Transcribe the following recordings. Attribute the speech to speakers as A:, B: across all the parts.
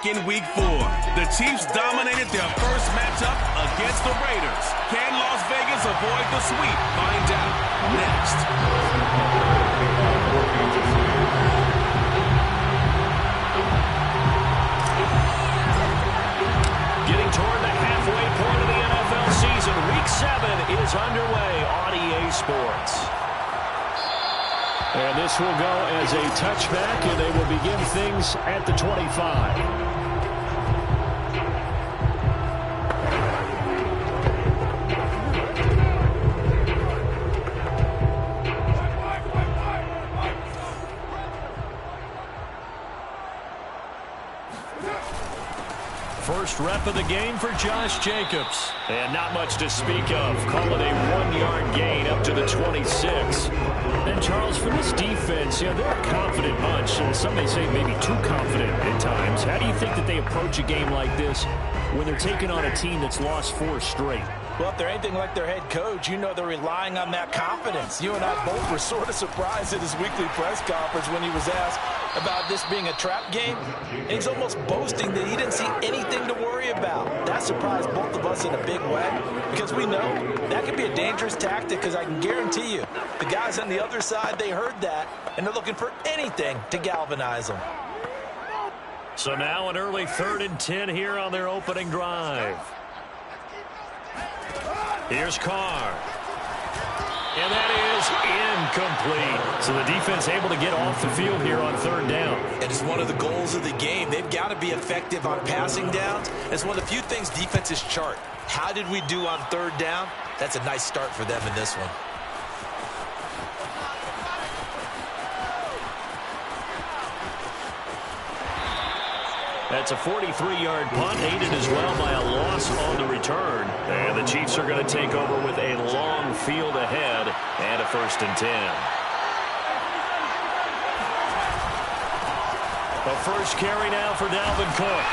A: back in Week 4. The Chiefs dominated their first matchup against the Raiders. Can Las Vegas avoid the sweep? Find out next.
B: Getting toward the halfway point of the NFL season. Week 7 is underway on EA Sports. And this will go as a touchback, and they will begin things at the 25. First rep of the game for Josh Jacobs. And not much to speak of. Call it a 1-yard gain up to the 26. And Charles, for this defense, they're a confident bunch. And some may say maybe too confident at times. How do you think that they approach a game like this when they're taking on a team that's lost 4 straight?
C: Well, if they're anything like their head coach, you know they're relying on that confidence. You and I both were sort of surprised at his weekly press conference when he was asked about this being a trap game. And he's almost boasting that he didn't see anything to worry about. That surprised both of us in a big way because we know that could be a dangerous tactic because I can guarantee you the guys on the other side, they heard that, and they're looking for anything to galvanize them.
B: So now an early 3rd and 10 here on their opening drive. Here's Carr. And that is incomplete. So the defense able to get off the field here on 3rd down.
C: It is one of the goals of the game. They've got to be effective on passing downs. It's one of the few things defenses chart. How did we do on 3rd down? That's a nice start for them in this one.
B: That's a 43-yard punt, aided as well by a loss on the return. And the Chiefs are going to take over with a long field ahead and a 1st and 10. A first carry now for Dalvin Cook.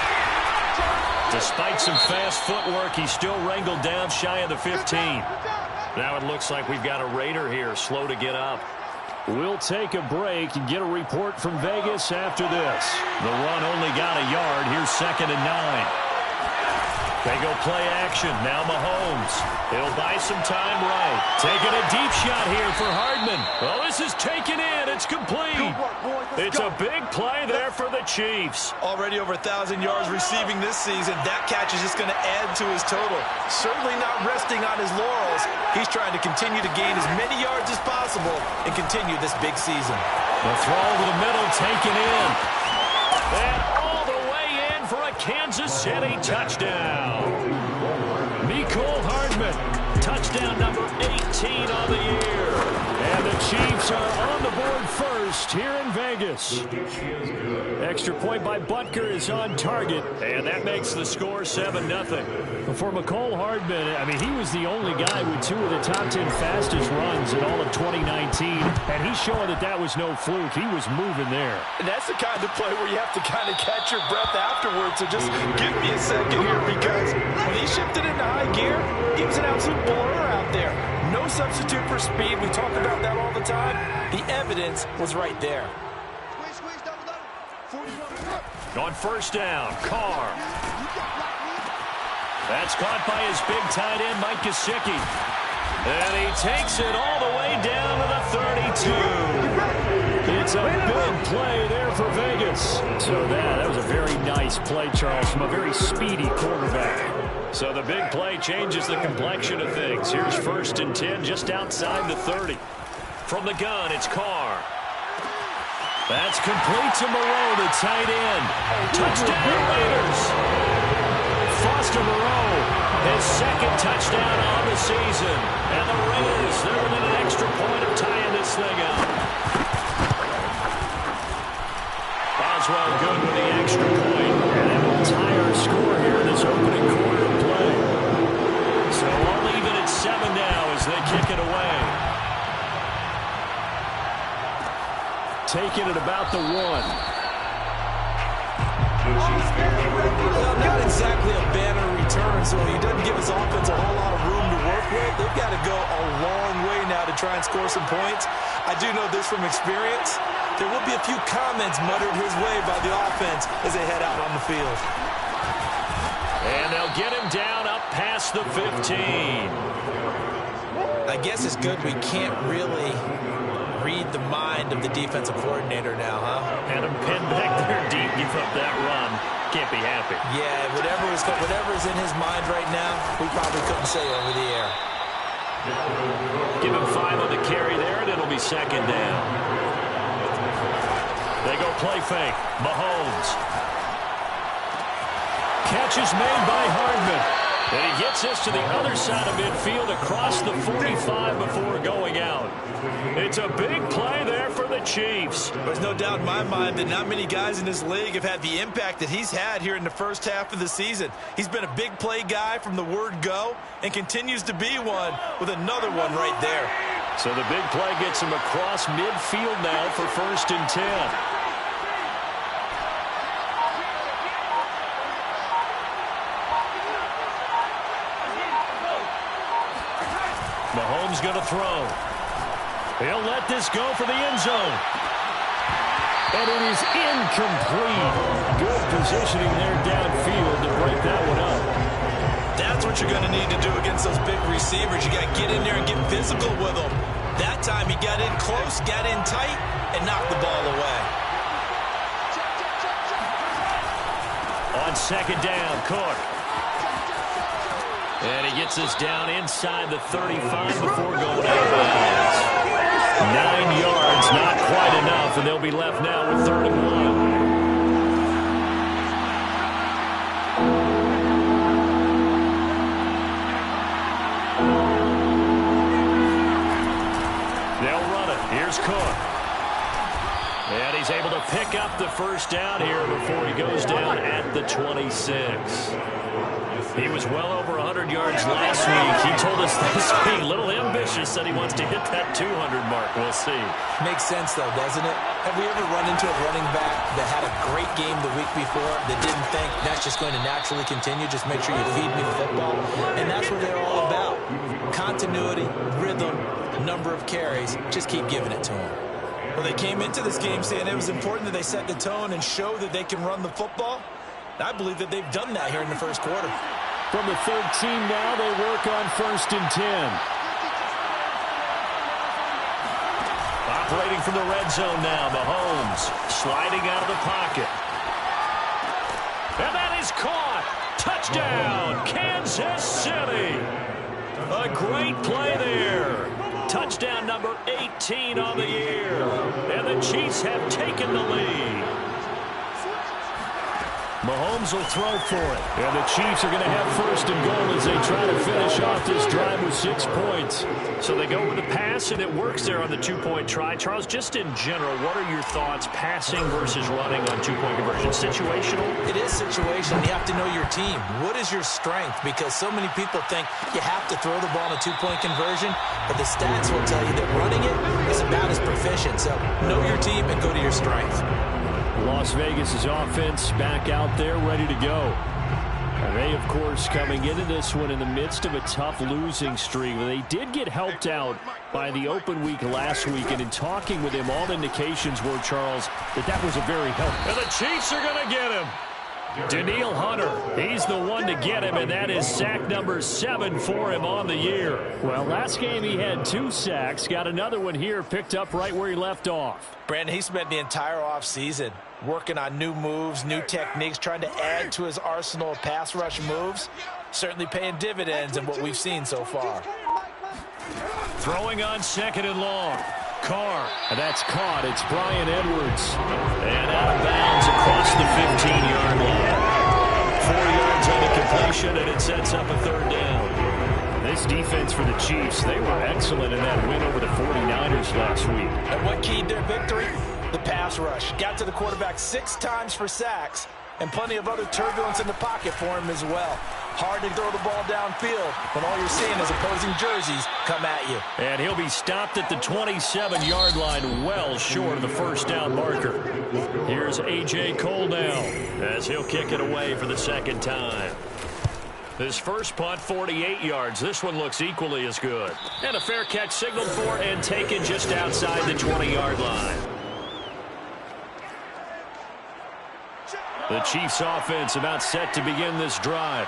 B: Despite some fast footwork, he's still wrangled down shy of the 15. Now it looks like we've got a Raider here, slow to get up. We'll take a break and get a report from Vegas after this. The run only got a yard. Here's 2nd and 9. They go play action. Now Mahomes. He'll buy some time right. Taking a deep shot here for Hardman. Well, this is taken in. It's complete. It's a big play there for the Chiefs.
C: Already over 1,000 yards receiving this season. That catch is just going to add to his total. Certainly not resting on his laurels. He's trying to continue to gain as many yards as possible and continue this big season.
B: The throw over the middle taken in. And all the way in for a Kansas City touchdown. Mecole Hardman, touchdown number 18 on the year. And the Chiefs are on the board first here in Vegas. Extra point by Butker is on target, and that makes the score 7-0. For Mecole Hardman, I mean, he was the only guy with 2 of the top 10 fastest runs in all of 2019, and he's showing that that was no fluke. He was moving there.
C: And that's the kind of play where you have to kind of catch your breath afterwards. So just give me a second here, because when he shifted into high gear, he was an absolute blur out there. No substitute for speed. We talk about that all the time. The evidence was right there.
B: On 1st down, Carr. That's caught by his big tight end, Mike Gesicki. And he takes it all the way down to the 32. It's a big play there for Vegas. So that was a very nice play, Charles, from a very speedy quarterback. So the big play changes the complexion of things. Here's 1st and 10 just outside the 30. From the gun, it's Carr. That's complete to Moreau, the tight end. Touchdown, Raiders. Foster Moreau, his 2nd touchdown on the season. And the Raiders, they're within an extra point of tying this thing up. Boswell good with the extra point. And that will tie our score here in this opening quarter of play. So all even at 7 now as they kick it away. Taking it about the 1.
C: Not exactly a banner return, so he doesn't give his offense a whole lot of room to work with. They've got to go a long way now to try and score some points. I do know this from experience. there will be a few comments muttered his way by the offense as they head out on the field.
B: And they'll get him down up past the 15.
C: I guess it's good we can't really read the mind of the defensive coordinator now, huh?
B: Had him pinned back there deep, give up that run. Can't be happy.
C: Yeah, whatever's in his mind right now, we probably couldn't say over the air.
B: Give him 5 on the carry there, and it'll be second down. They go play fake. Mahomes. Catch is made by Hardman. And he gets this to the other side of midfield across the 45 before going out. It's a big play there for the Chiefs.
C: There's no doubt in my mind that not many guys in this league have had the impact that he's had here in the first half of the season. He's been a big play guy from the word go and continues to be one with another one right there.
B: So the big play gets him across midfield now for 1st and 10. Mahomes going to throw. He'll let this go for the end zone. And it is incomplete. Good positioning there downfield to break that one up.
C: That's what you're going to need to do against those big receivers. You got to get in there and get physical with them. That time he got in close, got in tight, and knocked the ball away.
B: On second down, Cook. And he gets us down inside the 35 before going out of bounds. 9 yards, not quite enough, and they'll be left now with 3rd and 1. They'll run it. Here's Cook. And he's able to pick up the first down here before he goes down at the 26. He was well over 100 yards last week. He told us this week, a little ambitious, said he wants to hit that 200 mark. We'll see.
C: Makes sense, though, doesn't it? Have we ever run into a running back that had a great game the week before that didn't think that's just going to naturally continue? Just make sure you feed me the football. And that's what they're all about. Continuity, rhythm, number of carries. Just keep giving it to them. Well, they came into this game saying it was important that they set the tone and show that they can run the football. I believe that they've done that here in the first quarter.
B: From the 13 now, they work on 1st and 10. Operating from the red zone now, Mahomes sliding out of the pocket. And that is caught. Touchdown, Kansas City. A great play there. Touchdown number 18 on the year. And the Chiefs have taken the lead. Mahomes will throw for it. And the Chiefs are going to have 1st and goal as they try to finish off this drive with 6 points. So they go with the pass, and it works there on the 2-point try. Charles, just in general, what are your thoughts passing versus running on 2-point conversion? Situational?
C: It is situational. You have to know your team. What is your strength? Because so many people think you have to throw the ball in a 2-point conversion, but the stats will tell you that running it is about as proficient. So know your team and go to your strength.
B: Las Vegas' offense back out there ready to go. And they, of course, coming into this one in the midst of a tough losing streak. They did get helped out by the open week last week, and in talking with him, all indications were, Charles, that was a very helpful. And the Chiefs are going to get him. Danielle Hunter, he's the one to get him, and that is sack number 7 for him on the year. Well, last game he had 2 sacks, got another one here, picked up right where he left off.
C: Brandon, he spent the entire offseason working on new moves, new techniques, trying to add to his arsenal of pass rush moves. Certainly paying dividends in what we've seen so far.
B: Throwing on 2nd and long. Carr, and that's caught. It's Brian Edwards. And out of bounds across the 15-yard line. 4 yards on the completion, and it sets up a 3rd down. This defense for the Chiefs, they were excellent in that win over the 49ers last week.
C: And what keyed their victory? The pass rush. Got to the quarterback 6 times for sacks, and plenty of other turbulence in the pocket for him as well. Hard to throw the ball downfield when all you're seeing is opposing jerseys come at you.
B: And he'll be stopped at the 27-yard line, well short of the 1st down marker. Here's A.J. Cole now as he'll kick it away for the 2nd time. His first punt, 48 yards. This one looks equally as good. And a fair catch signaled for and taken just outside the 20-yard line. The Chiefs offense about set to begin this drive.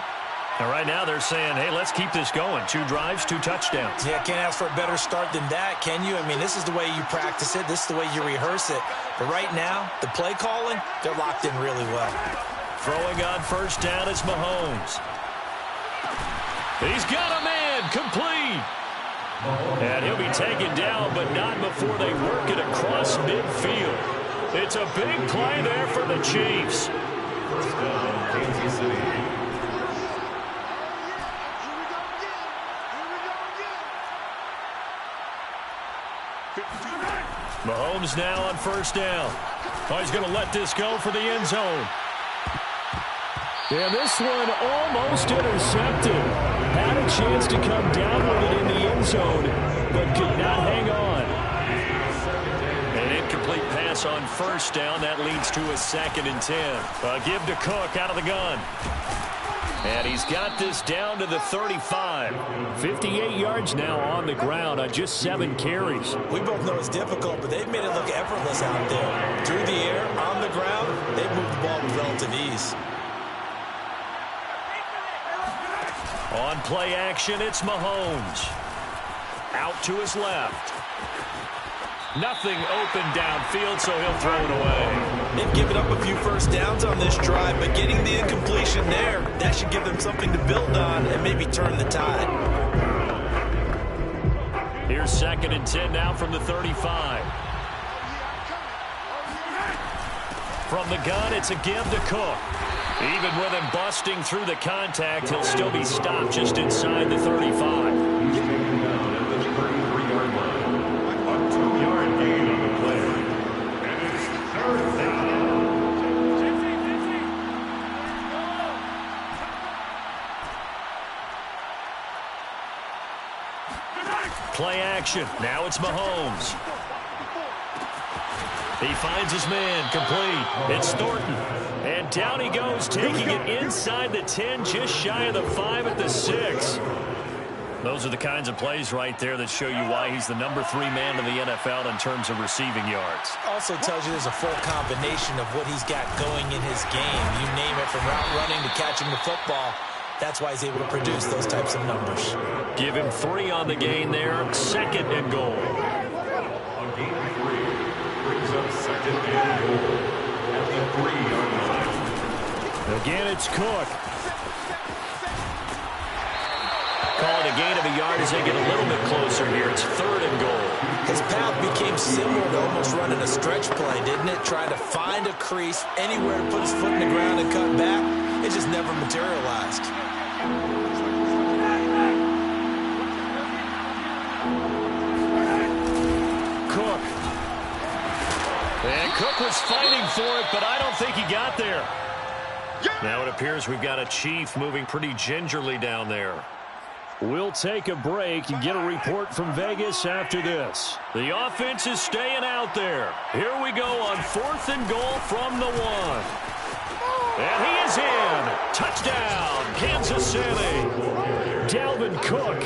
B: And right now they're saying, hey, let's keep this going. 2 drives, 2 touchdowns.
C: Yeah, can't ask for a better start than that, can you? I mean, this is the way you practice it. This is the way you rehearse it. But right now, the play calling, they're locked in really well.
B: Throwing on first down is Mahomes. He's got a man, complete. And he'll be taken down, but not before they work it across midfield. It's a big play there for the Chiefs. Mahomes now on first down. Oh, he's going to let this go for the end zone. And this one almost intercepted. Had a chance to come down with it in the end zone, but could not hang on. An incomplete pass on first down. That leads to a 2nd and 10. A give to Cook out of the gun. And he's got this down to the 35. 58 yards now on the ground on just 7 carries.
C: We both know it's difficult, but they've made it look effortless out there. Through the air, on the ground, they've moved the ball with relative ease.
B: On play action, it's Mahomes. Out to his left. Nothing open downfield, so he'll throw it away.
C: They've given up a few first downs on this drive, but getting the incompletion there, that should give them something to build on and maybe turn the tide.
B: Here's 2nd and 10 now from the 35. From the gun, it's a give to Cook. Even with him busting through the contact, he'll still be stopped just inside the 35. Play action. Now it's Mahomes. He finds his man, complete. It's Thornton. And down he goes, taking it inside the 10, just shy of the 5 at the 6. Those are the kinds of plays right there that show you why he's the number 3 man in the NFL in terms of receiving yards.
C: Also tells you there's a full combination of what he's got going in his game. You name it, from route running to catching the football. That's why he's able to produce those types of numbers.
B: Give him 3 on the gain there. 2nd and goal.
D: On gain 3, brings up 2nd and goal at the 3-yard line.
B: Again, it's Cook. Call it a gain of a yard as they get a little bit closer here. It's 3rd and goal.
C: His path became similar to almost running a stretch play, didn't it? Trying to find a crease anywhere to put his foot in the ground and cut back. It just never materialized.
B: Cook. And Cook was fighting for it, but I don't think he got there. Now it appears we've got a Chief moving pretty gingerly down there. We'll take a break and get a report from Vegas after this. The offense is staying out there. Here we go on 4th and goal from the 1. And he is in. Touchdown, Kansas City. Dalvin Cook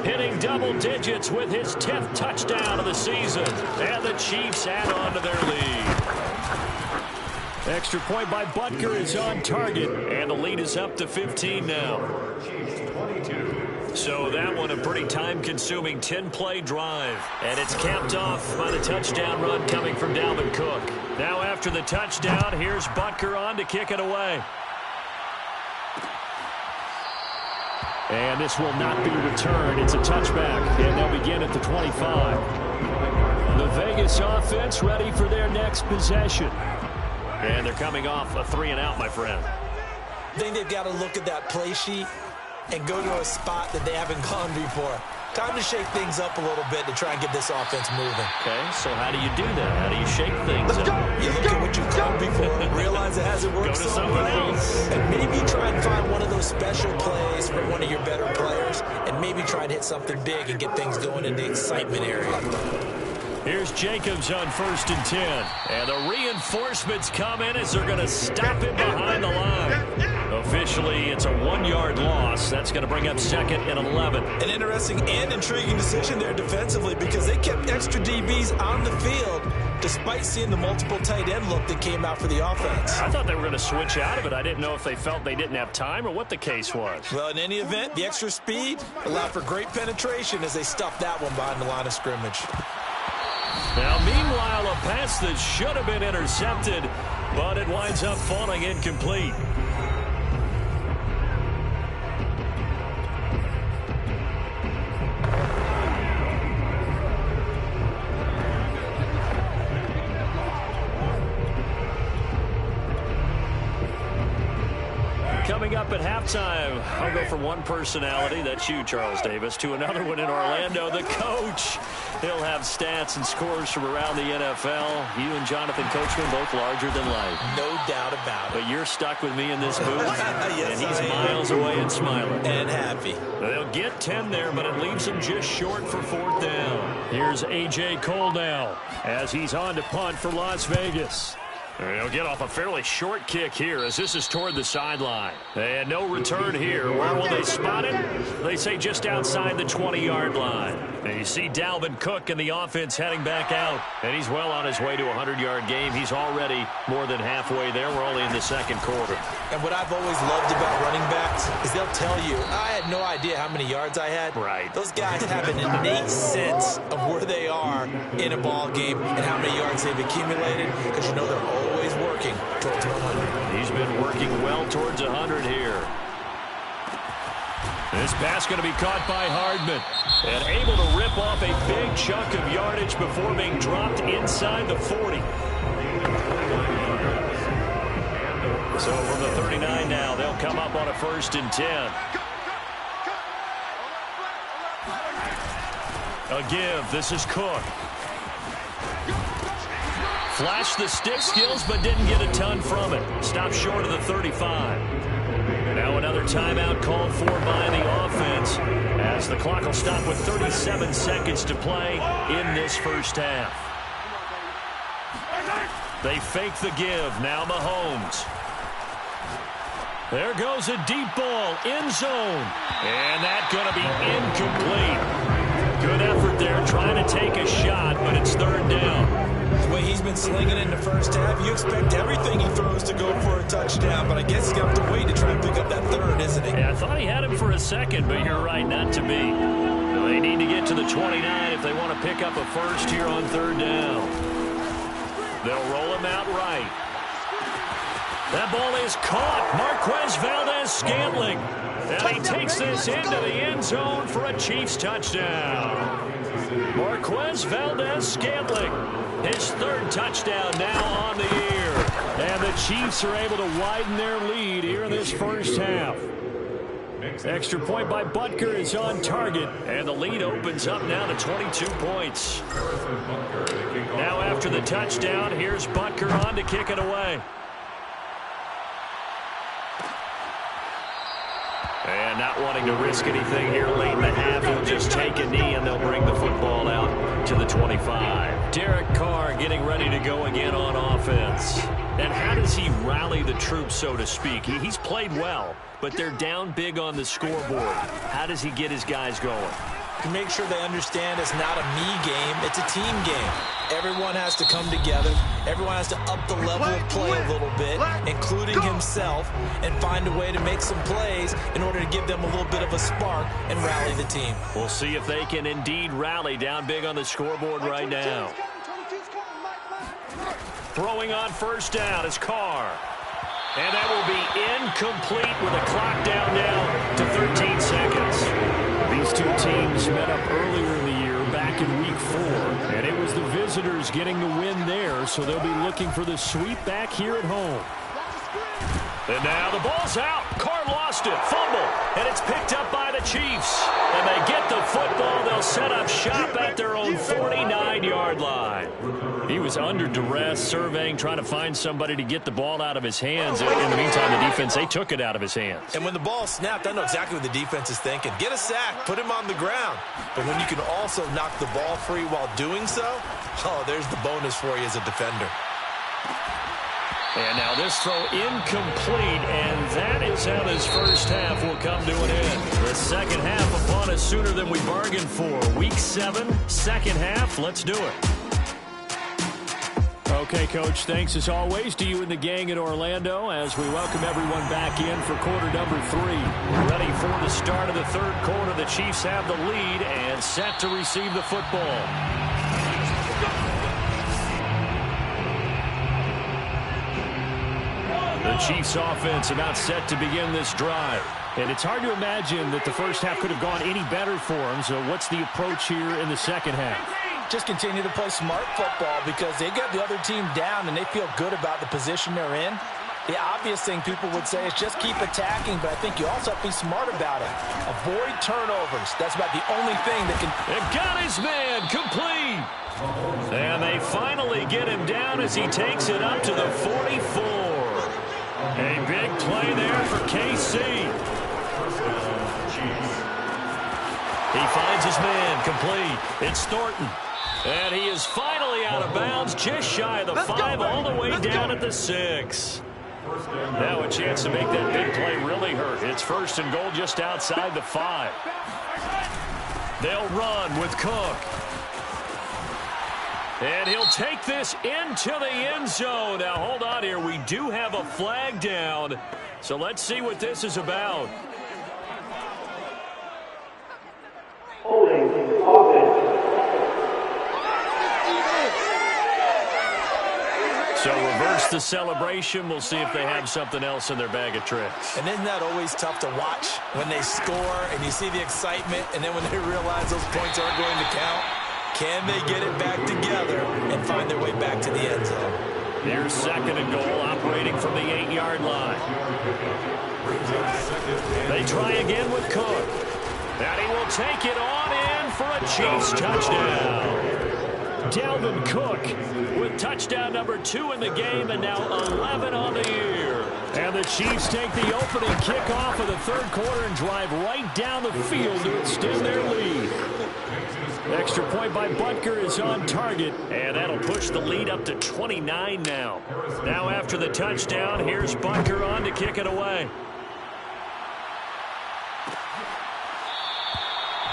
B: hitting double digits with his 10th touchdown of the season. And the Chiefs add on to their lead. Extra point by Butker is on target. And the lead is up to 15 now. So that one a pretty time-consuming 10-play drive. And it's capped off by the touchdown run coming from Dalvin Cook. Now after the touchdown, here's Butker on to kick it away. And this will not be returned. It's a touchback, and they'll begin at the 25. The Vegas offense ready for their next possession. And they're coming off a 3-and-out, my friend.
C: I think they've got to look at that play sheet and go to a spot that they haven't gone before. Time to shake things up a little bit to try and get this offense moving.
B: Okay, so how do you do that? How do you shake things up?
C: You look at what you've done before, realize it hasn't worked somewhere else, and maybe try and find one of those special plays for one of your better players, and maybe try and hit something big and get things going in the excitement area.
B: Here's Jacobs on 1st and 10. And the reinforcements come in as they're going to stop him behind the line. Officially, it's a 1-yard loss. That's going to bring up 2nd and 11.
C: An interesting and intriguing decision there defensively, because they kept extra DBs on the field despite seeing the multiple tight end look that came out for the offense.
B: I thought they were going to switch out of it. I didn't know if they felt they didn't have time or what the case was.
C: Well, in any event, the extra speed allowed for great penetration as they stuffed that one behind the line of scrimmage.
B: Now, meanwhile, a pass that should have been intercepted, but it winds up falling incomplete. Coming up at halftime, I'll go from one personality, that's you, Charles Davis, to another one in Orlando, the coach. He'll have stats and scores from around the NFL. You and Jonathan Coachman both larger than life.
C: No doubt about it.
B: But you're stuck with me in this booth,
C: yes,
B: and he's miles away and smiling.
C: And happy.
B: They'll get 10 there, but it leaves him just short for 4th down. Here's A.J. Cole now as he's on to punt for Las Vegas. He'll get off a fairly short kick here as this is toward the sideline. And no return here. Where will they spot it? They say just outside the 20-yard line. And you see Dalvin Cook and the offense heading back out. And he's well on his way to a 100-yard game. He's already more than halfway there. We're only in the second quarter.
C: And what I've always loved about running backs is they'll tell you, I had no idea how many yards I had.
B: Right.
C: Those guys have an innate sense of where they are in a ball game and how many yards they've accumulated, because you know they're always working towards 100.
B: He's been working well towards 100 here. This pass going to be caught by Hardman and able to rip off a big chunk of yardage before being dropped inside the 40. So from the 39 now, they'll come up on a 1st and 10. A give. This is Cook. Flashed the stick skills, but didn't get a ton from it. Stopped short of the 35. Now another timeout called for by the offense as the clock will stop with 37 seconds to play in this first half. They fake the give. Now Mahomes. There goes a deep ball, end zone. And that's going to be incomplete. Good effort there trying to take a shot, but it's 3rd down.
C: The way he's been slinging in the first half, you expect everything he throws to go for a touchdown, but I guess he's going to have to wait to try and pick up that 3rd, isn't he?
B: Yeah, I thought he had him for a second, but you're right, not to be. They need to get to the 29 if they want to pick up a 1st here on 3rd down. They'll roll him out right. That ball is caught. Marquez Valdez-Scantling. And he takes this into the end zone for a Chiefs touchdown. Marquez Valdez-Scantling. His 3rd touchdown now on the year. And the Chiefs are able to widen their lead here in this first half. Extra point by Butker is on target. And the lead opens up now to 22 points. Now after the touchdown, here's Butker on to kick it away. And not wanting to risk anything here late in the half, he'll just take a knee and they'll bring the football out to the 25. Derek Carr getting ready to go again on offense. And how does he rally the troops, so to speak? He's played well, but they're down big on the scoreboard. How does he get his guys going?
C: To make sure they understand it's not a me game, it's a team game. Everyone has to come together. Everyone has to up the level of play a little bit, including himself, and find a way to make some plays in order to give them a little bit of a spark and rally the team.
B: We'll see if they can indeed rally down big on the scoreboard right now. Throwing on 1st down is Carr. And that will be incomplete with a clock down now to 13 seconds. These two teams met up earlier in the year, back in week 4. And it was the visitors getting the win there, so they'll be looking for the sweep back here at home. And now the ball's out. Carr lost it. Fumble. And it's picked up by the Chiefs. And they get the football. They'll set up shop at their own 49-yard line. He was under duress, surveying, trying to find somebody to get the ball out of his hands. In the meantime, the defense, they took it out of his hands.
C: And when the ball snapped, I know exactly what the defense is thinking. Get a sack. Put him on the ground. But when you can also knock the ball free while doing so, oh, there's the bonus for you as a defender.
B: And now this throw incomplete, and that is how this first half will come to an end. The second half upon us sooner than we bargained for. Week 7, second half, let's do it. Okay, Coach, thanks as always to you and the gang in Orlando as we welcome everyone back in for quarter number 3. Ready for the start of the third quarter. The Chiefs have the lead and set to receive the football. The Chiefs offense about set to begin this drive. And it's hard to imagine that the first half could have gone any better for them. So what's the approach here in the second half?
C: Just continue to play smart football because they got the other team down and they feel good about the position they're in. The obvious thing people would say is just keep attacking, but I think you also have to be smart about it. Avoid turnovers. That's about the only thing that can...
B: It got his man complete. And they finally get him down as he takes it up to the 44. A big play there for KC. He finds his man complete. It's Thornton. And he is finally out of bounds, just shy of the 5, all the way down at the 6. Now a chance to make that big play really hurt. It's first and goal just outside the 5. They'll run with Cook. And he'll take this into the end zone. Now, hold on here. We do have a flag down. So let's see what this is about.
E: Holding offense.
B: So reverse the celebration. We'll see if they have something else in their bag of tricks.
C: And isn't that always tough to watch when they score and you see the excitement and then when they realize those points aren't going to count? Can they get it back together and find their way back to the end zone?
B: Here's second and goal, operating from the 8-yard line. They try again with Cook. And he will take it on in for a Chiefs touchdown. Dalvin Cook with touchdown number 2 in the game and now 11 on the year. And the Chiefs take the opening kickoff of the third quarter and drive right down the field to extend their lead. Extra point by Butker is on target, and that'll push the lead up to 29 now. Now after the touchdown, here's Butker on to kick it away.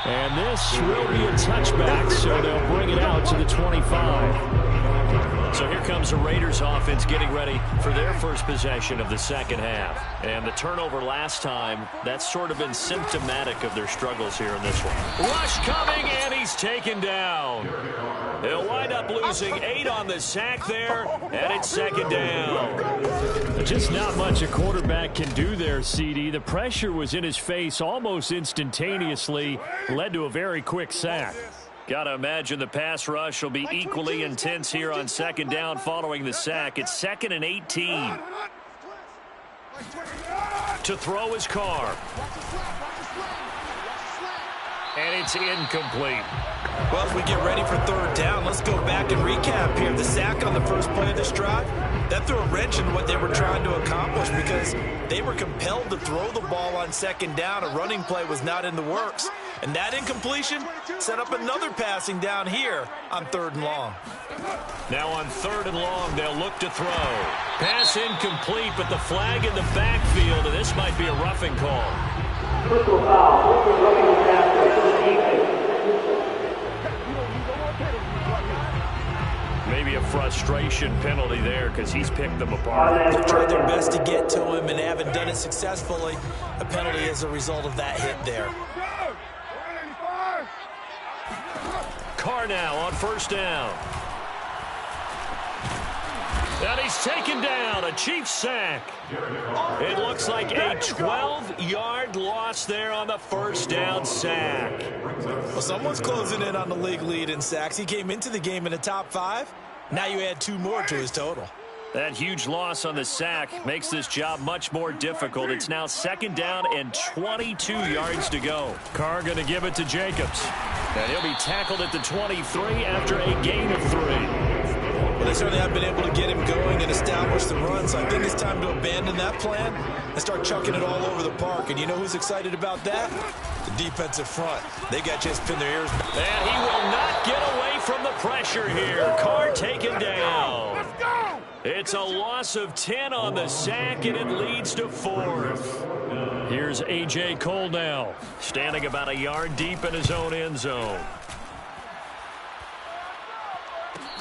B: And this will be a touchback, so they'll bring it out to the 25. So here comes the Raiders offense getting ready for their first possession of the second half. And the turnover last time, that's sort of been symptomatic of their struggles here in this one. Rush coming, and he's taken down. He'll wind up losing 8 on the sack there, and it's second down. Just not much a quarterback can do there, CD. The pressure was in his face almost instantaneously, led to a very quick sack. Got to imagine the pass rush will be equally intense here on second down following the sack. It's 2nd and 18. To throw his Carr. And it's incomplete.
C: Well, as we get ready for third down, let's go back and recap here. The sack on the first play of this drive, that threw a wrench in what they were trying to accomplish because they were compelled to throw the ball on second down. A running play was not in the works. And that incompletion set up another passing down here on 3rd and long.
B: Now on 3rd and long, they'll look to throw. Pass incomplete, but the flag in the backfield, and this might be a roughing call.
E: Personal foul. Roughing the pass.
B: Maybe a frustration penalty there because he's picked them apart.
C: They've tried their best to get to him and haven't done it successfully. A penalty as a result of that hit there.
B: Carr now on first down. And he's taken down. A Chiefs sack. It looks like a 12-yard loss there on the first down sack.
C: Well, someone's closing in on the league lead in sacks. He came into the game in the top 5. Now you add 2 more to his total.
B: That huge loss on the sack makes this job much more difficult. It's now 2nd down and 22 yards to go. Carr going to give it to Jacobs. And he'll be tackled at the 23 after a gain of 3.
C: Well, they certainly have been able to get him going and establish the run, so I think it's time to abandon that plan and start chucking it all over the park. And you know who's excited about that? The defensive front. They got just pinned their ears back.
B: And he will not get away from the pressure here. Carr taken down. Let's go! It's a loss of 10 on the sack, and it leads to 4th. Here's A.J. Cole now, standing about a yard deep in his own end zone.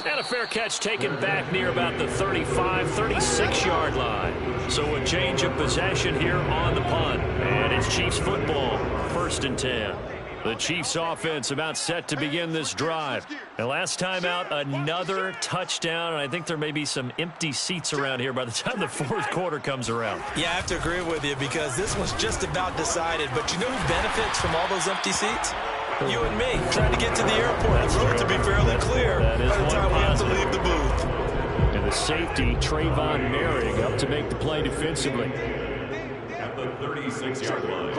B: And a fair catch taken back near about the 35, 36-yard line. So a change of possession here on the punt. And it's Chiefs football, 1st and 10. The Chiefs offense about set to begin this drive. And last time out, another touchdown. And I think there may be some empty seats around here by the time the 4th quarter comes around.
C: Yeah, I have to agree with you because this one's just about decided. But you know who benefits from all those empty seats? You and me, trying to get to the airport. The road to be fairly clear by the time we have to leave the booth.
B: And the safety, Trayvon Merrick, up to make the play defensively.
D: At the 36-yard line.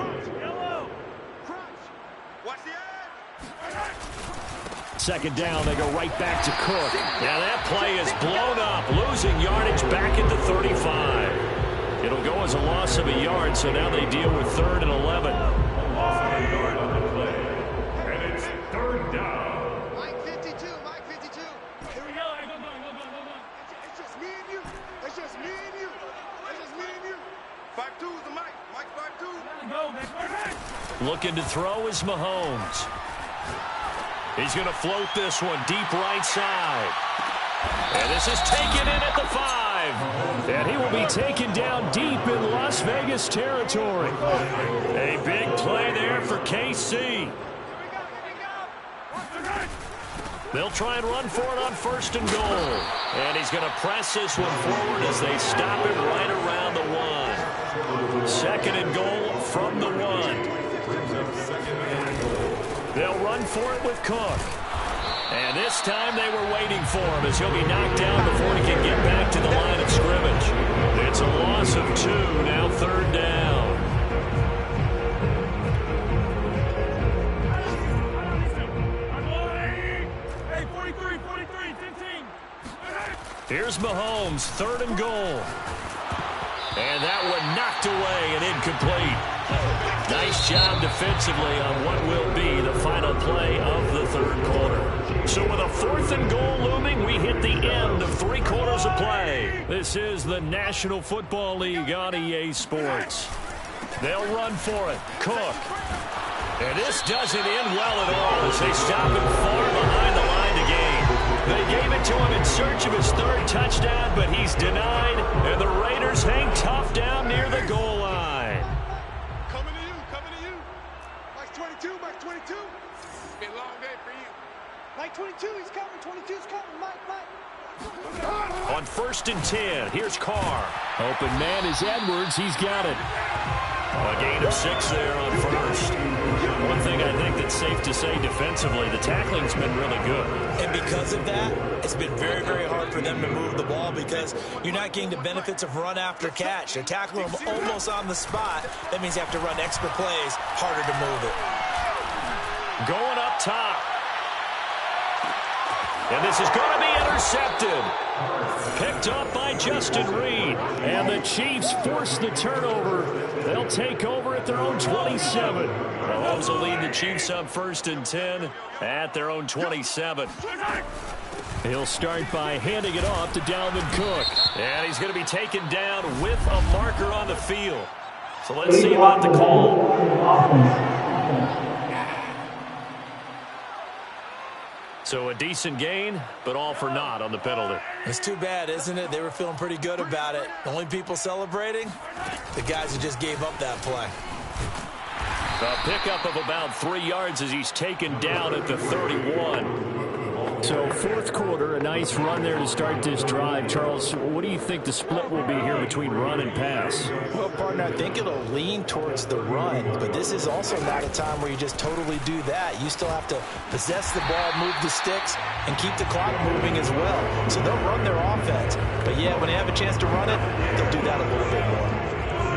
B: Second down, they go right back to Cook. Now that play is blown up, losing yardage back at the 35. It'll go as a loss of a yard, so now they deal with 3rd and 11.
D: Loss of a yard on the play. And it's 3rd down.
F: Mike 52, Mike 52. Here we go. Go. It's just me and you. It's just me and you. It's just me and you. 5-2 is the Mike. Mike 5-2. Go,
B: Looking to throw is Mahomes. He's going to float this one deep right side. And this is taken in at the 5. And he will be taken down deep in Las Vegas territory. A big play there for KC. They'll try and run for it on 1st and goal. And he's going to press this one forward as they stop it right around the 1. 2nd and goal from the 1. They'll run for it with Cook. And this time they were waiting for him as he'll be knocked down before he can get back to the line of scrimmage. It's a loss of 2, now 3rd down.
F: Hey, 43, 15.
B: Here's Mahomes, 3rd and goal. And that one knocked away and incomplete. Nice job defensively on what will be the final play of the 3rd quarter. So with a 4th and goal looming, we hit the end of 3 quarters of play. This is the National Football League on EA Sports. They'll run for it. Cook. And this doesn't end well at all as they stop him far behind the line to gain. They gave it to him in search of his 3rd touchdown, but he's denied, and the Raiders hang tough down near the goal line.
F: Coming to you. Mike 22, Mike 22. It's been a long day for you. Mike 22, he's coming. 22's coming. Mike.
B: On 1st and 10, here's Carr. Open man is Edwards. He's got it. A gain of 6 there on 1st. One thing I think that's safe to say defensively, the tackling's been really good.
C: And because of that, it's been very, very hard for them to move the ball because you're not getting the benefits of run after catch. They're tackling them almost on the spot. That means you have to run extra plays, harder to move it.
B: Going up top. And this is going to be intercepted. Picked up by Justin Reed. And the Chiefs force the turnover. They'll take over at their own 27. Mahomes will lead the Chiefs up 1st and 10 at their own 27. He'll start by handing it off to Dalvin Cook. And he's going to be taken down with a marker on the field. So let's see about the call. So a decent gain, but all for naught on the penalty.
C: It's too bad, isn't it? They were feeling pretty good about it. The only people celebrating, the guys who just gave up that play.
B: A pickup of about 3 yards as he's taken down at the 31. So 4th quarter, a nice run there to start this drive. Charles, what do you think the split will be here between run and pass?
C: Well, partner, I think it'll lean towards the run, but this is also not a time where you just totally do that. You still have to possess the ball, move the sticks, and keep the clock moving as well. So they'll run their offense. But, yeah, when they have a chance to run it, they'll do that a little bit more.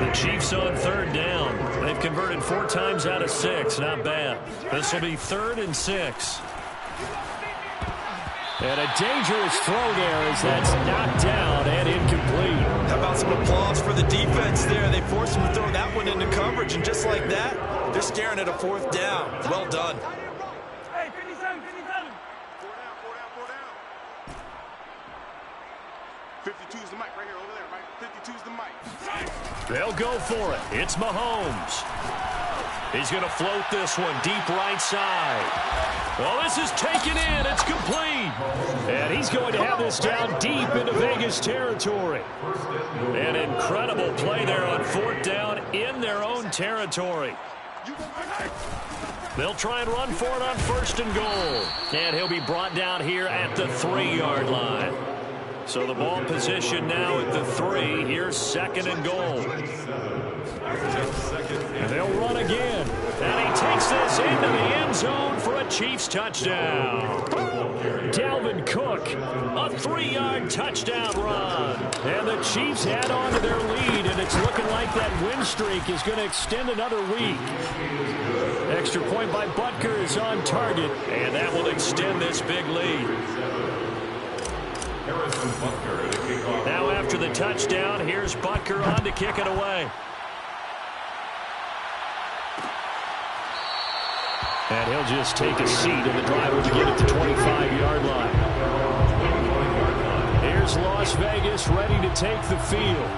B: The Chiefs on 3rd down. They've converted 4 times out of 6. Not bad. This will be 3rd and 6. And a dangerous throw there as that's knocked down and incomplete.
C: How about some applause for the defense there? They forced him to throw that one into coverage, and just like that, they're staring at a 4th down. Well done.
F: Hey, 57. 4 down. 52's the mic right here, over there, right? 52's the mic.
B: They'll go for it. It's Mahomes. He's going to float this one deep right side. Well, this is taken in. It's complete. And he's going to have this down deep into Vegas territory. An incredible play there on 4th down in their own territory. They'll try and run for it on 1st and goal. And he'll be brought down here at the 3-yard line. So the ball position now at the 3. Here's 2nd and goal. And they'll run again. And he takes this into the end zone for a Chiefs touchdown. Dalvin Cook, a 3-yard touchdown run. And the Chiefs add on to their lead, and it's looking like that win streak is going to extend another week. Extra point by Butker is on target, and that will extend this big lead. Now after the touchdown, here's Butker on to kick it away. And he'll just take a seat, and the driver will get at the 25-yard line. Here's Las Vegas ready to take the field.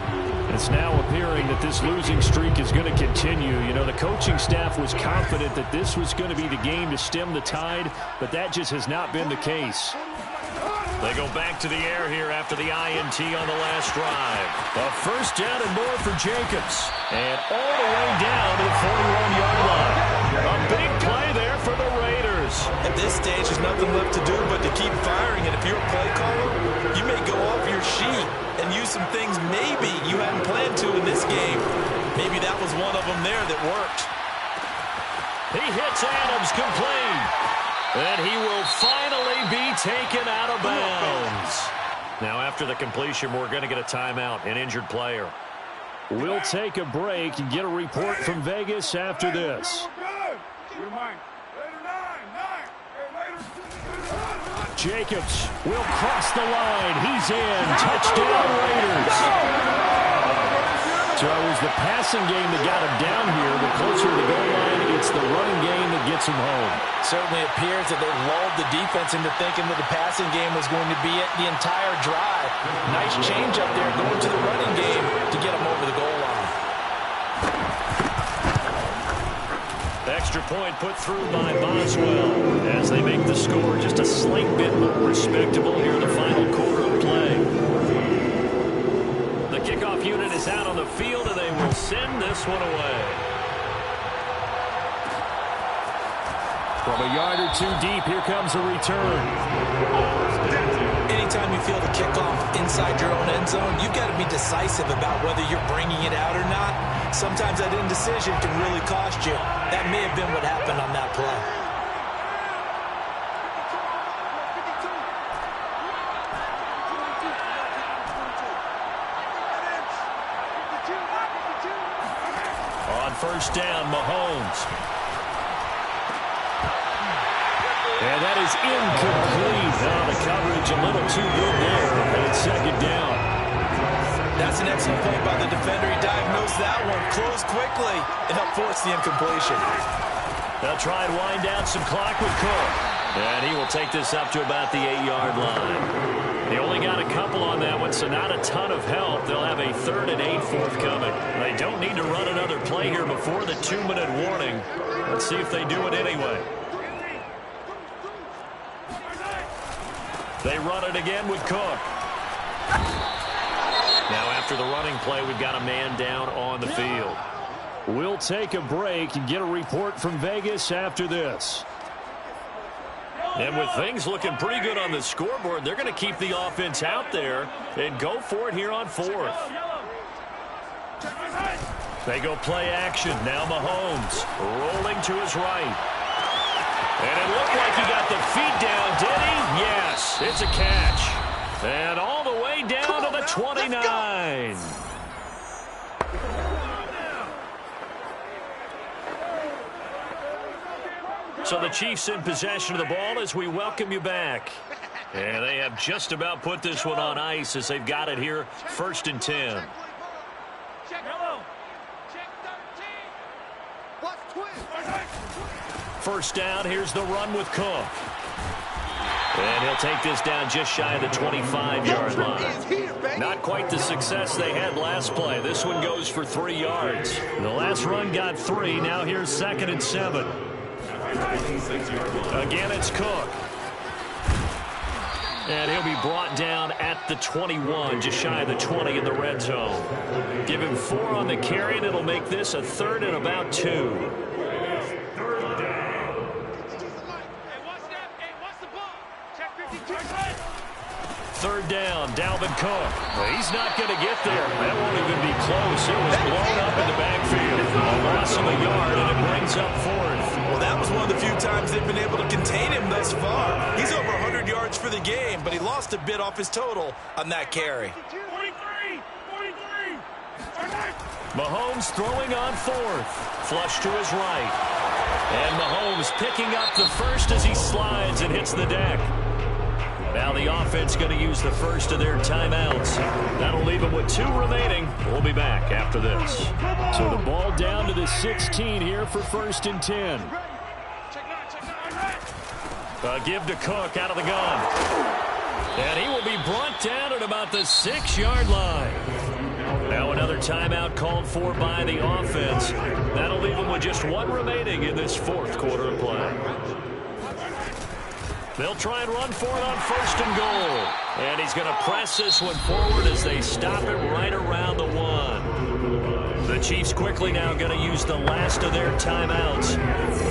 B: It's now appearing that this losing streak is going to continue. You know, the coaching staff was confident that this was going to be the game to stem the tide, but that just has not been the case. They go back to the air here after the INT on the last drive. A 1st down and more for Jacobs. And all the way down to the 41-yard line. A big play there for the Raiders.
C: At this stage, there's nothing left to do but to keep firing. And if you're a play caller, you may go off your sheet and use some things maybe you hadn't planned to in this game. Maybe that was one of them there that worked.
B: He hits Adams complete. And he will finally be taken out of bounds. Now after the completion, we're going to get a timeout, an injured player. We'll take a break and get a report from Vegas after this. Jacobs will cross the line. He's in. Touchdown, Raiders. So it was the passing game that got him down here. The closer to the goal line, it's the running game that gets him home.
C: Certainly appears that they lulled the defense into thinking that the passing game was going to be it the entire drive. Nice change up there going to the running game to get him over the goal line.
B: Extra point put through by Boswell as they make the score just a slight bit more respectable here in the final quarter of play. The kickoff unit is out on the field, and they will send this one away. From a yard or two deep, here comes a return.
C: Anytime you feel the kickoff inside your own end zone, you've got to be decisive about whether you're bringing it out or not. Sometimes that indecision can really cost you. That may have been what happened on that play.
B: On 1st down, Mahomes. And that is incomplete. Oh, the coverage a little too good there. And it's 2nd down.
C: That's an excellent play by the defender. He diagnosed that one, closed quickly, and helped force the incompletion.
B: They'll try and wind down some clock with Cook. And he will take this up to about the 8-yard line. They only got a couple on that one, so not a ton of help. They'll have a 3rd and 8 forthcoming. They don't need to run another play here before the 2-minute warning. Let's see if they do it anyway. They run it again with Cook. Now after the running play, we've got a man down on the field. We'll take a break and get a report from Vegas after this. And with things looking pretty good on the scoreboard, they're going to keep the offense out there and go for it here on 4th. They go play action. Now Mahomes rolling to his right. And it looked like he got the feet down, did he? Yes, it's a catch. And all the way down to the 29. So the Chiefs in possession of the ball as we welcome you back. And they have just about put this one on ice as they've got it here, 1st and 10. First down, here's the run with Cook. And he'll take this down just shy of the 25-yard line. Not quite the success they had last play. This one goes for 3 yards. The last run got 3. Now here's 2nd and 7. Again, it's Cook. And he'll be brought down at the 21, just shy of the 20 in the red zone. Give him 4 on the carry, and it'll make this a 3rd and about 2. Third down, Dalvin Cook. He's not going to get there. That won't even be close. It was blown up in the backfield. A loss of a yard, and it brings up 4th.
C: Well, that was one of the few times they've been able to contain him thus far. He's over 100 yards for the game, but he lost a bit off his total on that carry.
F: 43!
B: Mahomes throwing on 4th. Flush to his right. And Mahomes picking up the first as he slides and hits the deck. Now the offense going to use the first of their timeouts. That'll leave them with 2 remaining. We'll be back after this. So the ball down to the 16 here for 1st and 10. A give to Cook out of the gun. And he will be brought down at about the 6-yard line. Now another timeout called for by the offense. That'll leave them with just 1 remaining in this 4th quarter of play. They'll try and run for it on 1st and goal. And he's going to press this one forward as they stop it right around the 1. The Chiefs quickly now going to use the last of their timeouts.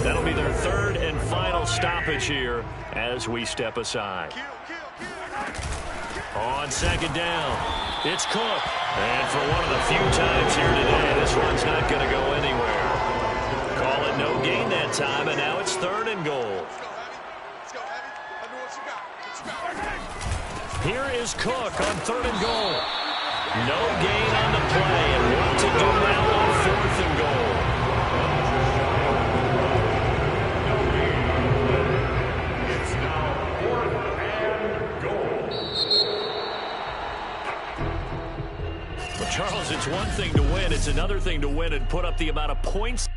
B: That'll be their 3rd and final stoppage here as we step aside. On 2nd down, it's Cook. And for one of the few times here today, this run's not going to go anywhere. Call it no gain that time, and now it's 3rd and goal. Here is Cook on 3rd and goal. No gain on the play, and what to do now on 4th and goal.
D: It's now 4th and goal.
B: Well, Charles, it's one thing to win. It's another thing to win and put up the amount of points.